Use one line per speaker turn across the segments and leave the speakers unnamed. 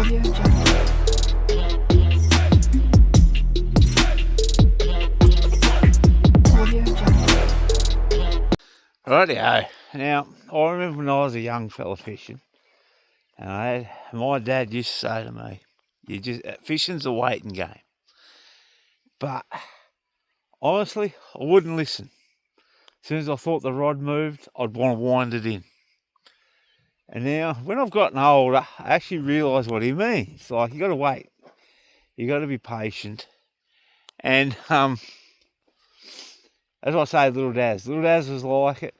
Audio Jungle. Audio Jungle.
Rightio. Now, I remember when I was a young fella fishing, and my dad used to say to me, fishing's a waiting game. But honestly, I wouldn't listen. As soon as I thought the rod moved, I'd want to wind it in. And now, when I've gotten older, I actually realise what he means. Like, you got to wait. You got to be patient. And as I say, little Dazz was like it.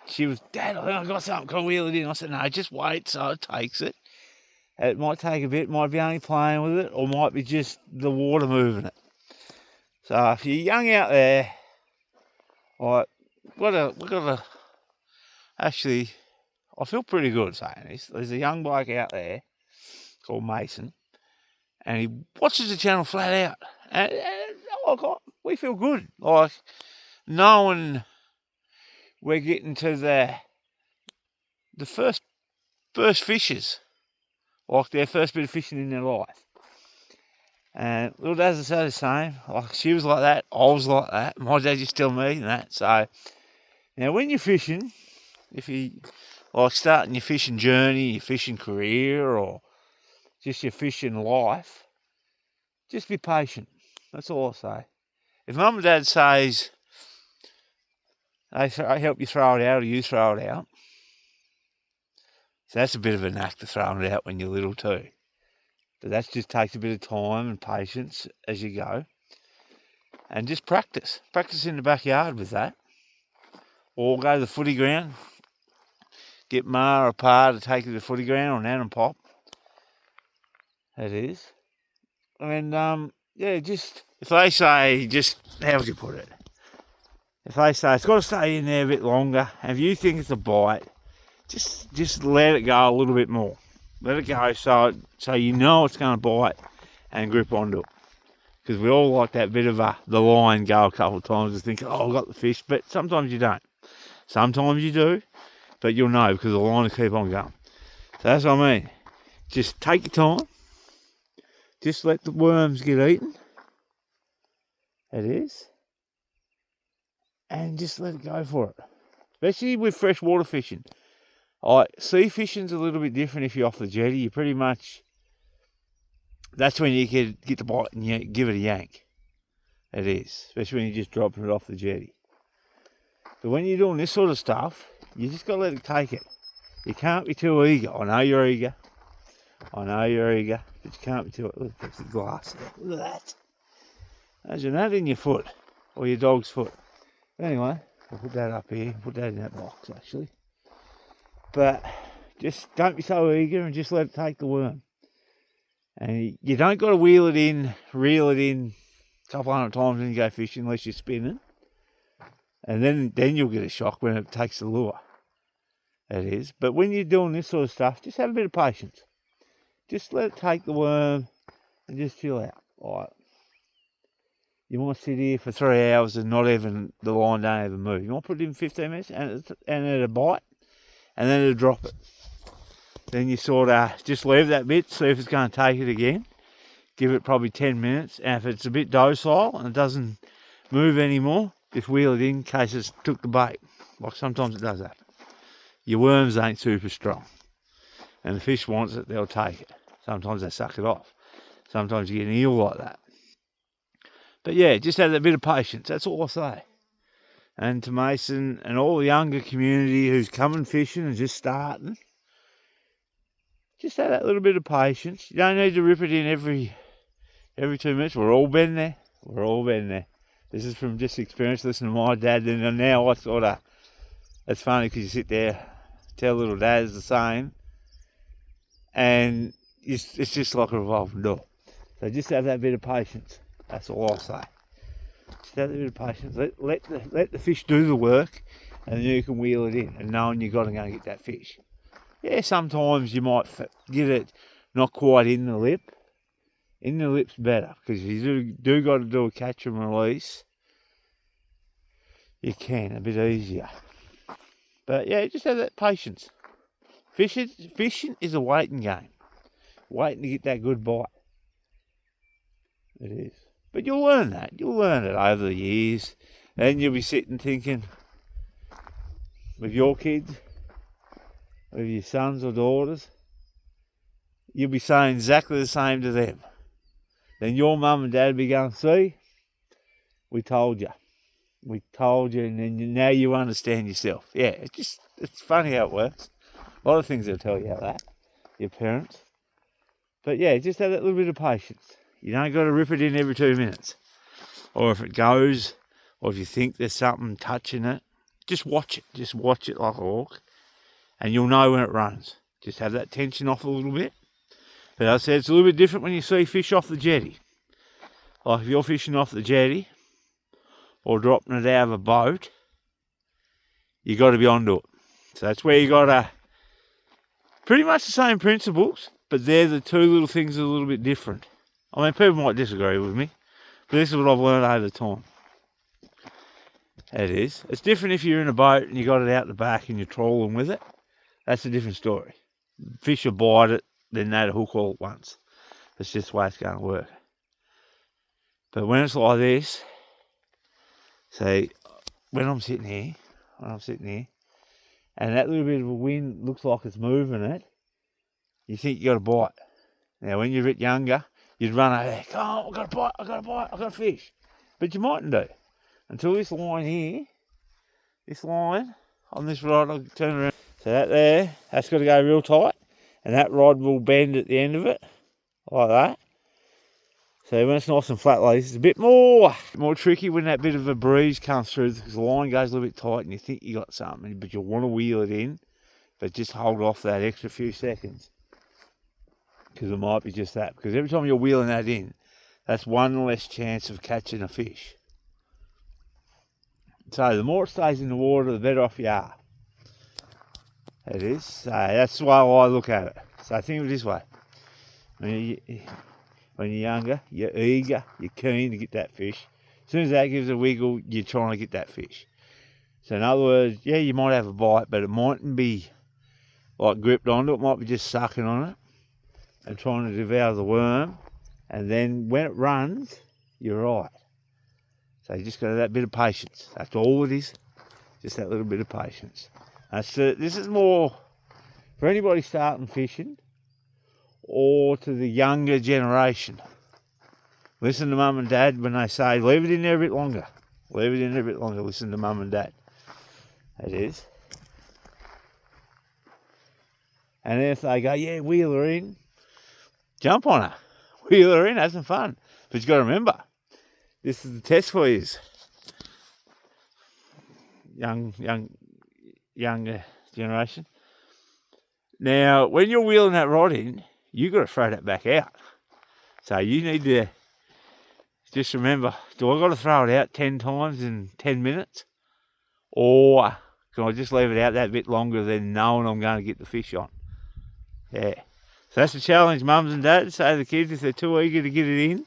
She was, Dad, I think I've got something, can I wheel it in? I said, no, just wait. So it takes it. It might take a bit, might be only playing with it, or might be just the water moving it. So if you're young out there, like, actually, I feel pretty good saying this. There's a young bloke out there called Mason, and he watches the channel flat out. And we feel good. Like, knowing we're getting to the first fishes, like their first bit of fishing in their life. And little Dazz is the same. Like, she was like that, I was like that. My dad used to tell me that. So now when you're fishing, if you like starting your fishing journey, your fishing career, or just your fishing life, just be patient. That's all I say. If Mum and Dad says I help you throw it out, or you throw it out, so that's a bit of a knack to throwing it out when you're little too. But that just takes a bit of time and patience as you go. And just practice. Practice in the backyard with that. Or go to the footy ground. Get Ma or Pa to take you to the footy ground, or Nan and Pop. That is. And, just, if they say, how would you put it? If they say, it's got to stay in there a bit longer, and if you think it's a bite, just let it go a little bit more. Let it go so you know it's going to bite and grip onto it. Because we all like that bit of the line go a couple of times and think, oh, I've got the fish, but sometimes you don't. Sometimes you do, but you'll know because the line will keep on going. So that's what I mean. Just take your time. Just let the worms get eaten. It is. And just let it go for it. Especially with freshwater fishing. Sea fishing's a little bit different if you're off the jetty. You pretty much, that's when you can get the bite and you give it a yank. It is, especially when you're just dropping it off the jetty. But when you're doing this sort of stuff, you just got to let it take it. You can't be too eager. I know you're eager, but you can't be too. Look, there's the glass there. Look at that. Imagine that in your foot, or your dog's foot. Anyway, I'll put that up here. Put that in that box, actually. But just don't be so eager and just let it take the worm. And you don't got to reel it in a couple hundred times when you go fishing unless you're spinning. And then you'll get a shock when it takes the lure. It is. But when you're doing this sort of stuff, just have a bit of patience. Just let it take the worm and just chill out. Like, you might sit here for 3 hours and not even, the line don't even move. You might put it in 15 minutes and it'll bite. And then it'll drop it. Then you sort of just leave that bit, see if it's going to take it again. Give it probably 10 minutes. And if it's a bit docile and it doesn't move anymore, just wheel it in case it's took the bait. Like sometimes it does happen. Your worms ain't super strong. And the fish wants it, they'll take it. Sometimes they suck it off. Sometimes you get an eel like that. But yeah, just have that bit of patience. That's all I say. And to Mason and all the younger community who's coming fishing and just starting, just have that little bit of patience. You don't need to rip it in every 2 minutes. We're all been there. This is from just experience, listening to my dad. And now it's funny because you sit there, tell little Dazz the same, and it's just like a revolving door. So just have that bit of patience. That's all I'll say. Just have a bit of patience. Let the fish do the work, and then you can wheel it in, and knowing you've got to go and get that fish. Yeah, sometimes you might get it not quite in the lip. In the lip's better, because if you do got to do a catch and release, you can a bit easier. But yeah, just have that patience. Fishing is a waiting game. waiting to get that good bite. It is. But you'll learn that. You'll learn it over the years. Then you'll be sitting thinking, with your kids, with your sons or daughters, you'll be saying exactly the same to them. Then your mum and dad will be going, see, we told you. We told you, and then now you understand yourself. Yeah, it's funny how it works. A lot of things they'll tell you about that, your parents. But yeah, just have that little bit of patience. You don't got to rip it in every 2 minutes. Or if it goes, or if you think there's something touching it, just watch it. Just watch it like a hawk, and you'll know when it runs. Just have that tension off a little bit. But as I said, it's a little bit different when you see fish off the jetty. Like if you're fishing off the jetty, or dropping it out of a boat, you got to be onto it. So that's where you got to, pretty much the same principles, but they're the two little things that are a little bit different. I mean, people might disagree with me, but this is what I've learned over time. It is. It's different if you're in a boat and you got it out the back and you're trawling with it. That's a different story. Fish will bite it, then they'd hook all at once. That's just the way it's going to work. But when it's like this, see, when I'm sitting here, and that little bit of a wind looks like it's moving it, you think you got a bite. Now, when you're a bit younger, you'd run over there, come on, I've got a bite, I've got a fish. But you mightn't do. Until this line here, this line on this rod, I'll turn around. So that there, that's got to go real tight, and that rod will bend at the end of it, like that. So when it's nice and flat like this, it's a bit more tricky when that bit of a breeze comes through, because the line goes a little bit tight and you think you got something, but you'll want to wheel it in, but just hold off that extra few seconds, because it might be just that. Because every time you're wheeling that in, that's one less chance of catching a fish. So the more it stays in the water, the better off you are. It is. So that's the way I look at it. So think of it this way. When you're younger, you're eager, you're keen to get that fish. As soon as that gives a wiggle, you're trying to get that fish. So in other words, yeah, you might have a bite, but it mightn't be like gripped onto it. It might be just sucking on it and trying to devour the worm. And then when it runs, you're right. So you just got to have that bit of patience. That's all it is. Just that little bit of patience. This is more for anybody starting fishing, or to the younger generation. Listen to mum and dad when they say, leave it in there a bit longer. Leave it in there a bit longer. Listen to mum and dad. It is. And then if they go, yeah, wheel her in, jump on her. Wheel her in, have some fun. But you've got to remember, this is the test for you. Younger generation. Now, when you're wheeling that rod in, you've got to throw that back out. So you need to just remember, do I got to throw it out 10 times in 10 minutes? Or can I just leave it out that bit longer than knowing I'm going to get the fish on? Yeah. So that's the challenge, mums and dads. Say to the kids, if they're too eager to get it in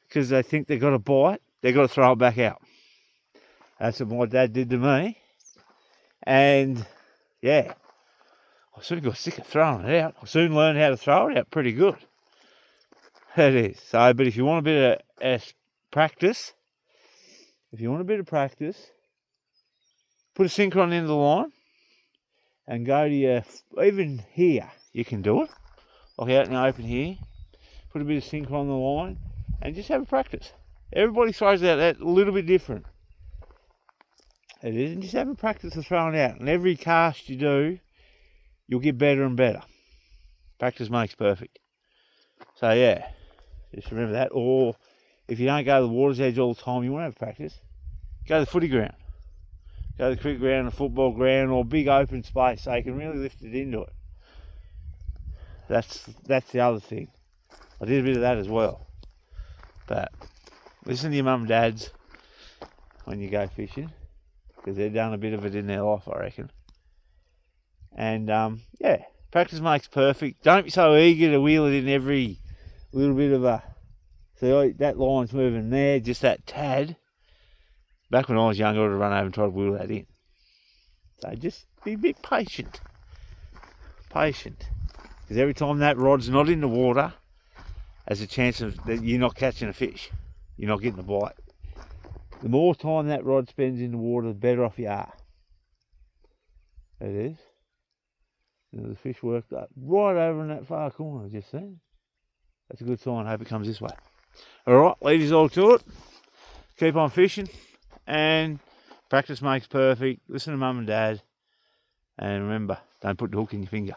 because they think they've got a bite, they've got to throw it back out. That's what my dad did to me. And yeah, I soon got sick of throwing it out. I soon learned how to throw it out pretty good. That is. So, but if you want a bit of practice, put a sinker on the end of the line and go to your, even here, you can do it. Like out in the open here, put a bit of sinker on the line and just have a practice. Everybody throws out that a little bit different. It is, and just have a practice of throwing out. And every cast you do, you'll get better and better. Practice makes perfect. So yeah, just remember that. Or if you don't go to the water's edge all the time, you want to have practice, go to the footy ground. Go to the cricket ground, the football ground, or big open space so you can really lift it into it. That's the other thing. I did a bit of that as well. But listen to your mum and dads when you go fishing, because they've done a bit of it in their life, I reckon. And yeah, practice makes perfect. Don't be so eager to wheel it in every little bit of a... See, that line's moving there, just that tad. Back when I was younger, I would have run over and tried to wheel that in. So just be a bit patient. Patient. Because every time that rod's not in the water, there's a chance of that you're not catching a fish. You're not getting a bite. The more time that rod spends in the water, the better off you are. There it is. The fish worked up right over in that far corner, just then. That's a good sign. I hope it comes this way. Alright, lead us all to it. Keep on fishing. And practice makes perfect. Listen to mum and dad. And remember, don't put the hook in your finger.